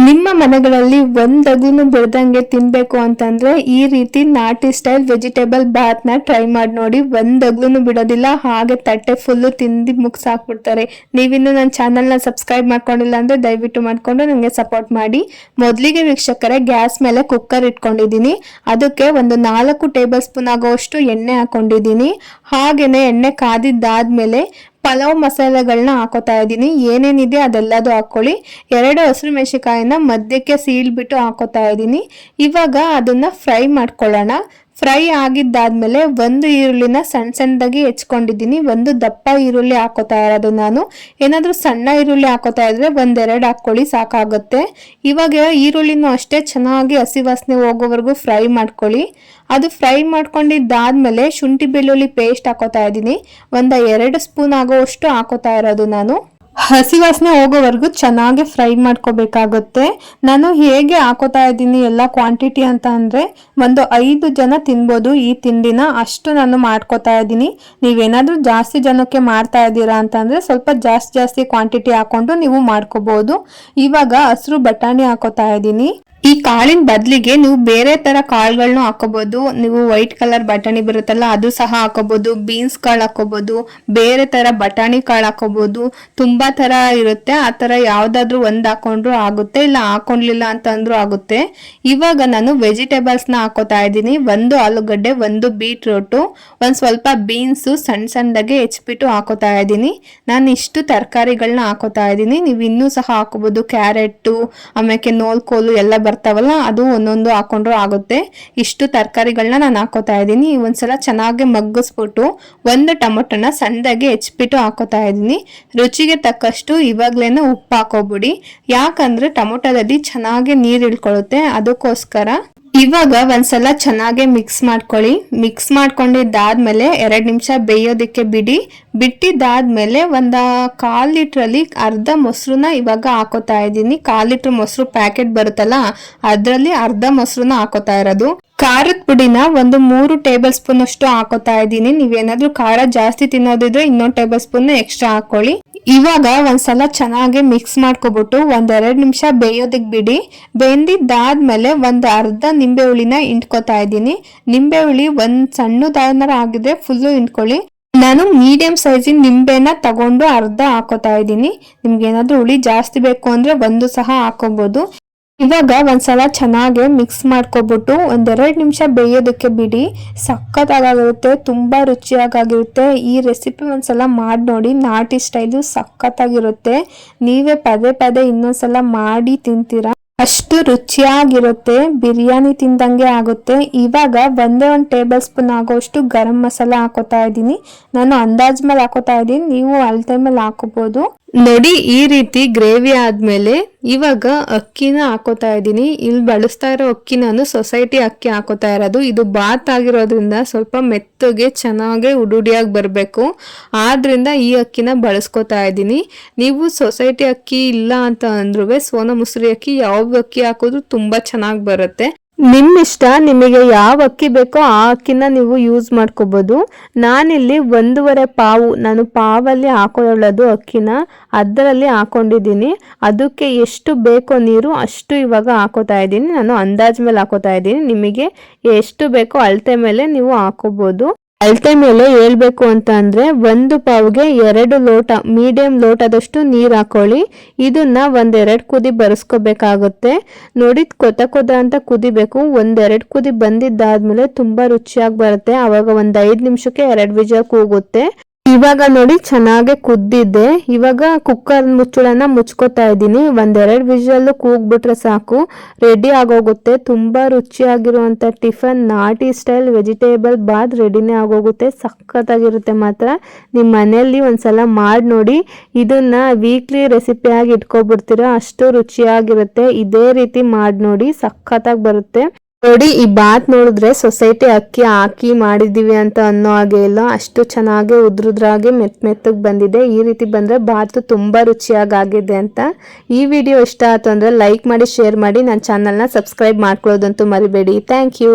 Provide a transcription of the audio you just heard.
ನಿಮ್ಮ ಮನೆಗಳಲ್ಲಿ ಒಂದಗುನು ಬಿಡದಂಗೆ ತಿನ್ಬೇಕು ಅಂತಂದ್ರೆ ಈ ರೀತಿ ನಾಟಿ ಸ್ಟೈಲ್ ವೆಜಿಟೇಬಲ್ ಬಾತ್ ನ ಟ್ರೈ ಮಾಡಿ ನೋಡಿ. ಒಂದಗುನು ಬಿಡೋದಿಲ್ಲ, ಹಾಗೆ ತಟ್ಟೆ ಫುಲ್ಲು ತಿಂದು ಮುಗಿಸಾಕ್ಬಿಡ್ತಾರೆ. ನೀವಿನ್ನು ನನ್ನ ಚಾನಲ್ ನ ಸಬ್ಸ್ಕ್ರೈಬ್ ಮಾಡ್ಕೊಂಡಿಲ್ಲ ಅಂದ್ರೆ ದಯವಿಟ್ಟು ಮಾಡ್ಕೊಂಡು ನನಗೆ ಸಪೋರ್ಟ್ ಮಾಡಿ. ಮೊದಲಿಗೆ ವೀಕ್ಷಕರೇ, ಗ್ಯಾಸ್ ಮೇಲೆ ಕುಕ್ಕರ್ ಇಟ್ಕೊಂಡಿದ್ದೀನಿ. ಅದಕ್ಕೆ ಒಂದು 4 ಟೇಬಲ್ ಸ್ಪೂನ್ ಆಗುವಷ್ಟು ಎಣ್ಣೆ ಹಾಕೊಂಡಿದ್ದೀನಿ. ಹಾಗೇನೆ ಎಣ್ಣೆ ಕಾದಿದ್ದಾದ್ಮೇಲೆ ಪಲಾವ್ ಮಸಾಲೆಗಳನ್ನ ಹಾಕೋತಾ ಇದ್ದೀನಿ. ಏನೇನಿದೆ ಅದೆಲ್ಲದು ಹಾಕೊಳ್ಳಿ. 2 ಹಸಿರು ಮೆಣಸಿನಕಾಯಿನ ಮಧ್ಯಕ್ಕೆ ಸೀಳ್ಬಿಟ್ಟು ಹಾಕೋತಾ ಇದ್ದೀನಿ. ಇವಾಗ ಅದನ್ನ ಫ್ರೈ ಮಾಡ್ಕೊಳ್ಳೋಣ. ಫ್ರೈ ಆಗಿದ್ದಾದ್ಮೇಲೆ 1 ಈರುಳ್ಳಿನ ಸಣ್ಣದಾಗಿ ಹೆಚ್ಕೊಂಡಿದ್ದೀನಿ. 1 ದಪ್ಪ ಈರುಳ್ಳಿ ಹಾಕೋತಾ ಇರೋದು ನಾನು. ಏನಾದ್ರೂ ಸಣ್ಣ ಈರುಳ್ಳಿ ಹಾಕೋತಾ ಇದ್ರೆ 1-2 ಹಾಕೊಳ್ಳಿ, ಸಾಕಾಗುತ್ತೆ. ಇವಾಗ ಈರುಳ್ಳಿನೂ ಅಷ್ಟೇ ಚೆನ್ನಾಗಿ ಹಸಿ ವಾಸನೆ ಹೋಗೋವರೆಗೂ ಫ್ರೈ ಮಾಡ್ಕೊಳ್ಳಿ. ಅದು ಫ್ರೈ ಮಾಡ್ಕೊಂಡಿದ್ದಾದ್ಮೇಲೆ ಶುಂಠಿ ಬೆಳ್ಳುಳ್ಳಿ ಪೇಸ್ಟ್ ಹಾಕೋತಾ ಇದ್ದೀನಿ. 1-2 ಸ್ಪೂನ್ ಆಗೋವಷ್ಟು ಹಾಕೋತಾ ಇರೋದು ನಾನು. ಹಸಿ ವಾಸನೆ ಹೋಗೋವರೆಗೂ ಚೆನ್ನಾಗಿ ಫ್ರೈ ಮಾಡ್ಕೋಬೇಕಾಗುತ್ತೆ. ನಾನು ಹೇಗೆ ಹಾಕೋತಾ ಇದ್ದೀನಿ ಎಲ್ಲ ಕ್ವಾಂಟಿಟಿ ಅಂತ ಅಂದ್ರೆ 5 ಜನ ತಿನ್ಬೋದು ಈ ತಿಂಡಿನ, ಅಷ್ಟು ನಾನು ಮಾಡ್ಕೋತಾ ಇದ್ದೀನಿ. ನೀವೇನಾದ್ರೂ ಜಾಸ್ತಿ ಜನಕ್ಕೆ ಮಾಡ್ತಾ ಇದ್ದೀರಾ ಅಂತಂದ್ರೆ ಸ್ವಲ್ಪ ಜಾಸ್ತಿ ಕ್ವಾಂಟಿಟಿ ಹಾಕೊಂಡು ನೀವು ಮಾಡ್ಕೋಬಹುದು. ಇವಾಗ ಹಸಿರು ಬಟಾಣಿ ಹಾಕೋತಾ ಇದ್ದೀನಿ. ಈ ಕಾಳಿನ ಬದಲಿಗೆ ನೀವು ಬೇರೆ ತರ ಕಾಳುಗಳನ್ನ ಹಾಕೋಬಹುದು. ನೀವು ವೈಟ್ ಕಲರ್ ಬಟಾಣಿ ಬರುತ್ತಲ್ಲ ಅದು ಸಹ ಹಾಕೋಬಹುದು. ಬೀನ್ಸ್ ಕಾಳು ಹಾಕೋಬಹುದು, ಬೇರೆ ತರ ಬಟಾಣಿ ಕಾಳು ಹಾಕೋಬಹುದು. ತುಂಬಾ ತರ ಇರುತ್ತೆ. ಆ ತರ ಯಾವ್ದಾದ್ರು ಒಂದ್ ಹಾಕೊಂಡ್ರು ಆಗುತ್ತೆ, ಇಲ್ಲ ಹಾಕೊಂಡ್ಲಿಲ್ಲ ಅಂತ ಅಂದ್ರೂ ಆಗುತ್ತೆ. ಇವಾಗ ನಾನು ವೆಜಿಟೇಬಲ್ಸ್ ನ ಹಾಕೋತಾ ಇದ್ದೀನಿ. 1 ಆಲೂಗಡ್ಡೆ, 1 ಬೀಟ್ರೂಟ್, ಒಂದ್ ಸ್ವಲ್ಪ ಬೀನ್ಸ್ ಸಣ್ಣದಾಗಿ ಹೆಚ್ಚಿಬಿಟ್ಟು ಹಾಕೋತಾ ಇದ್ದೀನಿ. ನಾನು ಇಷ್ಟು ತರಕಾರಿಗಳನ್ನ ಹಾಕೋತಾ ಇದ್ದೀನಿ. ನೀವು ಇನ್ನೂ ಸಹ ಹಾಕೋಬಹುದು. ಕ್ಯಾರೆಟ್, ಆಮೇಲೆ ನೋಲ್ಕೋಲು ಎಲ್ಲ ಬರ್ತಾವಲ್ಲ, ಅದು ಒಂದೊಂದು ಹಾಕೊಂಡ್ರು ಆಗುತ್ತೆ. ಇಷ್ಟು ತರಕಾರಿಗಳನ್ನ ನಾನು ಹಾಕೋತಾ ಇದ್ದೀನಿ. ಒಂದ್ಸಲ ಚೆನ್ನಾಗಿ ಮಗ್ಗಿಸ್ಬಿಟ್ಟು 1 ಟೊಮೊಟೊನ ಸಣ್ಣದಾಗಿ ಹೆಚ್ಚಿಬಿಟ್ಟು ಹಾಕೋತಾ ಇದ್ದೀನಿ. ರುಚಿಗೆ ತಕ್ಕಷ್ಟು ಇವಾಗ್ಲೇನೆ ಉಪ್ಪು ಹಾಕೋಬಿಡಿ, ಯಾಕಂದ್ರೆ ಟೊಮೊಟೊದಲ್ಲಿ ಚೆನ್ನಾಗಿ ನೀರು ಇಳ್ಕೊಳ್ಳುತ್ತೆ, ಅದಕ್ಕೋಸ್ಕರ. ಇವಾಗ ಒಂದ್ಸಲ ಚೆನ್ನಾಗಿ ಮಿಕ್ಸ್ ಮಾಡ್ಕೊಳ್ಳಿ. ಮಿಕ್ಸ್ ಮಾಡ್ಕೊಂಡಿದ್ದಾದ್ಮೇಲೆ 2 ನಿಮಿಷ ಬೇಯೋದಕ್ಕೆ ಬಿಡಿ. ಬಿಟ್ಟಿದ್ದಾದ್ಮೇಲೆ 1/4 ಲೀಟ್ರಲ್ಲಿ ಅರ್ಧ ಮೊಸರನ್ನ ಇವಾಗ ಹಾಕೋತಾ ಇದ್ದೀನಿ. 1/4 ಲೀಟರ್ ಮೊಸರು ಪ್ಯಾಕೆಟ್ ಬರುತ್ತಲ್ಲ, ಅದ್ರಲ್ಲಿ ಅರ್ಧ ಮೊಸರನ್ನ ಹಾಕೋತಾ ಇರೋದು. ಖಾರದ ಪುಡಿನ 3 ಟೇಬಲ್ ಸ್ಪೂನ್ ಅಷ್ಟು ಹಾಕೋತಾ ಇದ್ದೀನಿ. ನೀವೇನಾದ್ರೂ ಖಾರ ಜಾಸ್ತಿ ತಿನ್ನೋದಿದ್ರೆ 1 ಟೇಬಲ್ ಸ್ಪೂನ್ ಎಕ್ಸ್ಟ್ರಾ ಹಾಕೊಳ್ಳಿ. ಇವಾಗ ಒಂದ್ಸಲ ಚೆನ್ನಾಗಿ ಮಿಕ್ಸ್ ಮಾಡ್ಕೊಬಿಟ್ಟು 1-2 ನಿಮಿಷ ಬೇಯೋದಕ್ಕೆ ಬಿಡಿ. ಬೆಂದಿದ್ದಾದ್ಮೇಲೆ ಅರ್ಧ ನಿಂಬೆ ಹುಳಿನ ಹಿಂಡ್ಕೋತಾ ಇದ್ದೀನಿ. ನಿಂಬೆ ಹುಳಿ ಸಣ್ಣದಾರ ಆಗಿದ್ರೆ ಫುಲ್ಲು ಹಿಂಡ್ಕೊಳ್ಳಿ. ನಾನು ಮೀಡಿಯಂ ಸೈಜಿನ ನಿಂಬೆನ ತಗೊಂಡು ಅರ್ಧ ಹಾಕೋತಾ ಇದ್ದೀನಿ. ನಿಮ್ಗೆ ಏನಾದ್ರೂ ಹುಳಿ ಜಾಸ್ತಿ ಬೇಕು ಅಂದ್ರೆ 1 ಸಹ ಹಾಕೋಬಹುದು. ಇವಾಗ ಒಂದ್ಸಲ ಚೆನ್ನಾಗಿ ಮಿಕ್ಸ್ ಮಾಡ್ಕೊಬಿಟ್ಟು 1-2 ನಿಮಿಷ ಬೇಯೋದಕ್ಕೆ ಬಿಡಿ. ಸಖತ್ತಾಗಿರುತ್ತೆ, ತುಂಬಾ ರುಚಿಯಾಗಿರುತ್ತೆ. ಈ ರೆಸಿಪಿ ಒಂದ್ಸಲ ಮಾಡಿ ನೋಡಿ, ನಾಟಿ ಸ್ಟೈಲು ಸಖತ್ತಾಗಿರುತ್ತೆ. ನೀವೇ ಪದೇ ಇನ್ನೊಂದ್ಸಲ ಮಾಡಿ ತಿಂತೀರಾ, ಅಷ್ಟು ರುಚಿಯಾಗಿರುತ್ತೆ. ಬಿರಿಯಾನಿ ತಿಂದಂಗೆ ಆಗುತ್ತೆ. ಇವಾಗ 1 ಟೇಬಲ್ ಸ್ಪೂನ್ ಆಗೋಷ್ಟು ಗರಂ ಮಸಾಲ ಹಾಕೋತಾ ಇದ್ದೀನಿ. ನಾನು ಅಂದಾಜ್ ಮೇಲೆ ಹಾಕೋತಾ ಇದ್ದೀನಿ, ನೀವು ಅಳತೆ ಮೇಲೆ ಹಾಕೋಬಹುದು. ನೋಡಿ, ಈ ರೀತಿ ಗ್ರೇವಿ ಆದ್ಮೇಲೆ ಇವಾಗ ಅಕ್ಕಿನ ಹಾಕೋತಾ ಇದ್ದೀನಿ. ಇಲ್ಲಿ ಬಳಸ್ತಾ ಇರೋ ಅಕ್ಕಿ ನಾನು ಸೊಸೈಟಿ ಅಕ್ಕಿ ಹಾಕೋತಾ ಇರೋದು. ಇದು ಬಾತ್ ಆಗಿರೋದ್ರಿಂದ ಸ್ವಲ್ಪ ಮೆತ್ತಗೆ ಚೆನ್ನಾಗಿ ಉಡುಡಿಯಾಗಿ ಬರಬೇಕು, ಆದ್ರಿಂದ ಈ ಅಕ್ಕಿನ ಬಳಸ್ಕೋತಾ ಇದ್ದೀನಿ. ನೀವು ಸೊಸೈಟಿ ಅಕ್ಕಿ ಇಲ್ಲ ಅಂತ ಅಂದ್ರೂ ಸೋನಾ ಮಸೂರಿ ಅಕ್ಕಿ, ಯಾವ ಅಕ್ಕಿ ಹಾಕಿದ್ರು ತುಂಬಾ ಚೆನ್ನಾಗಿ ಬರುತ್ತೆ. ನಿಮ್ಮಿಷ್ಟ, ನಿಮಗೆ ಯಾವ ಅಕ್ಕಿ ಬೇಕೋ ಆ ಅಕ್ಕಿನ ನೀವು ಯೂಸ್ ಮಾಡ್ಕೋಬಹುದು. ನಾನಿಲ್ಲಿ 1.5 ಪಾವು, ನಾನು ಪಾವಲ್ಲಿ ಹಾಕೊಳ್ಳೋದು ಅಕ್ಕಿನ, ಅದರಲ್ಲಿ ಹಾಕೊಂಡಿದ್ದೀನಿ. ಅದಕ್ಕೆ ಎಷ್ಟು ಬೇಕೋ ನೀರು ಅಷ್ಟು ಇವಾಗ ಹಾಕೋತಾ ಇದ್ದೀನಿ. ನಾನು ಅಂದಾಜ್ ಮೇಲೆ ಹಾಕೋತಾ ಇದ್ದೀನಿ. ನಿಮಗೆ ಎಷ್ಟು ಬೇಕೋ ಅಳತೆ ಮೇಲೆ ನೀವು ಹಾಕೋಬಹುದು. ಅಳತೆ ಮೇಲೆ ಹೇಳ್ಬೇಕು ಅಂತ ಅಂದ್ರೆ 1 ಪಾವ್ಗೆ 2 ಲೋಟ, ಮೀಡಿಯಂ ಲೋಟದಷ್ಟು ನೀರು ಹಾಕೊಳ್ಳಿ. ಇದನ್ನ 1-2 ಕುದಿ ಬರೆಸ್ಕೋಬೇಕಾಗುತ್ತೆ. ನೋಡಿ, ಕೊದ ಅಂತ ಕುದಿಬೇಕು. 1-2 ಕುದಿ ಬಂದಿದ್ದಾದ್ಮೇಲೆ ತುಂಬಾ ರುಚಿಯಾಗಿ ಬರುತ್ತೆ. ಅವಾಗ 5 ನಿಮಿಷಕ್ಕೆ 2 ವಿಜಲ್ ಕೂಗುತ್ತೆ. ಇವಾಗ ನೋಡಿ ಚೆನ್ನಾಗಿ ಕುದ್ದಿದೆ. ಇವಾಗ ಕುಕ್ಕರ್ ಮುಚ್ಚಳನ ಮುಚ್ಕೋತಾ ಇದ್ದೀನಿ. 1-2 ವಿಜಲ್ ಕೂಗ್ಬಿಟ್ರೆ ಸಾಕು, ರೆಡಿ ಆಗೋಗುತ್ತೆ. ತುಂಬಾ ರುಚಿಯಾಗಿರುವಂತ ಟಿಫನ್ ನಾಟಿ ಸ್ಟೈಲ್ ವೆಜಿಟೇಬಲ್ ಬಾತ್ ರೆಡಿನೇ ಆಗೋಗುತ್ತೆ. ಸಖತ್ತಾಗಿರುತ್ತೆ ಮಾತ್ರ. ನಿಮ್ಮ ಮನೆಯಲ್ಲಿ ಒಂದ್ಸಲ ಮಾಡಿ ನೋಡಿ. ಇದನ್ನ ವೀಕ್ಲಿ ರೆಸಿಪಿ ಆಗಿ ಇಟ್ಕೊಬಿಡ್ತೀರಾ, ಅಷ್ಟು ರುಚಿಯಾಗಿರುತ್ತೆ. ಇದೇ ರೀತಿ ಮಾಡಿ ನೋಡಿ, ಸಖತ್ತಾಗಿ ಬರುತ್ತೆ. ನೋಡಿ, ಈ ಬಾತ್ ನೋಡಿದ್ರೆ ಸೊಸೈಟಿ ಅಕ್ಕಿ ಹಾಕಿ ಮಾಡಿದೀವಿ ಅಂತ ಅನ್ನೋ ಹಾಗೆ ಇಲ್ಲ, ಅಷ್ಟು ಚೆನ್ನಾಗಿ ಉದ್ರುದ್ರಾಗಿ ಮೆತ್ತಗೆ ಬಂದಿದೆ. ಈ ರೀತಿ ಬಂದ್ರೆ ಬಾತ್ ತುಂಬಾ ರುಚಿಯಾಗಿದೆ ಅಂತ. ಈ ವಿಡಿಯೋ ಇಷ್ಟ ಆಯ್ತು ಅಂದ್ರೆ ಲೈಕ್ ಮಾಡಿ, ಶೇರ್ ಮಾಡಿ, ನನ್ನ ಚಾನಲ್ನ ಸಬ್ಸ್ಕ್ರೈಬ್ ಮಾಡ್ಕೊಳ್ಳೋದಂತೂ ಮರಿಬೇಡಿ. Thank you.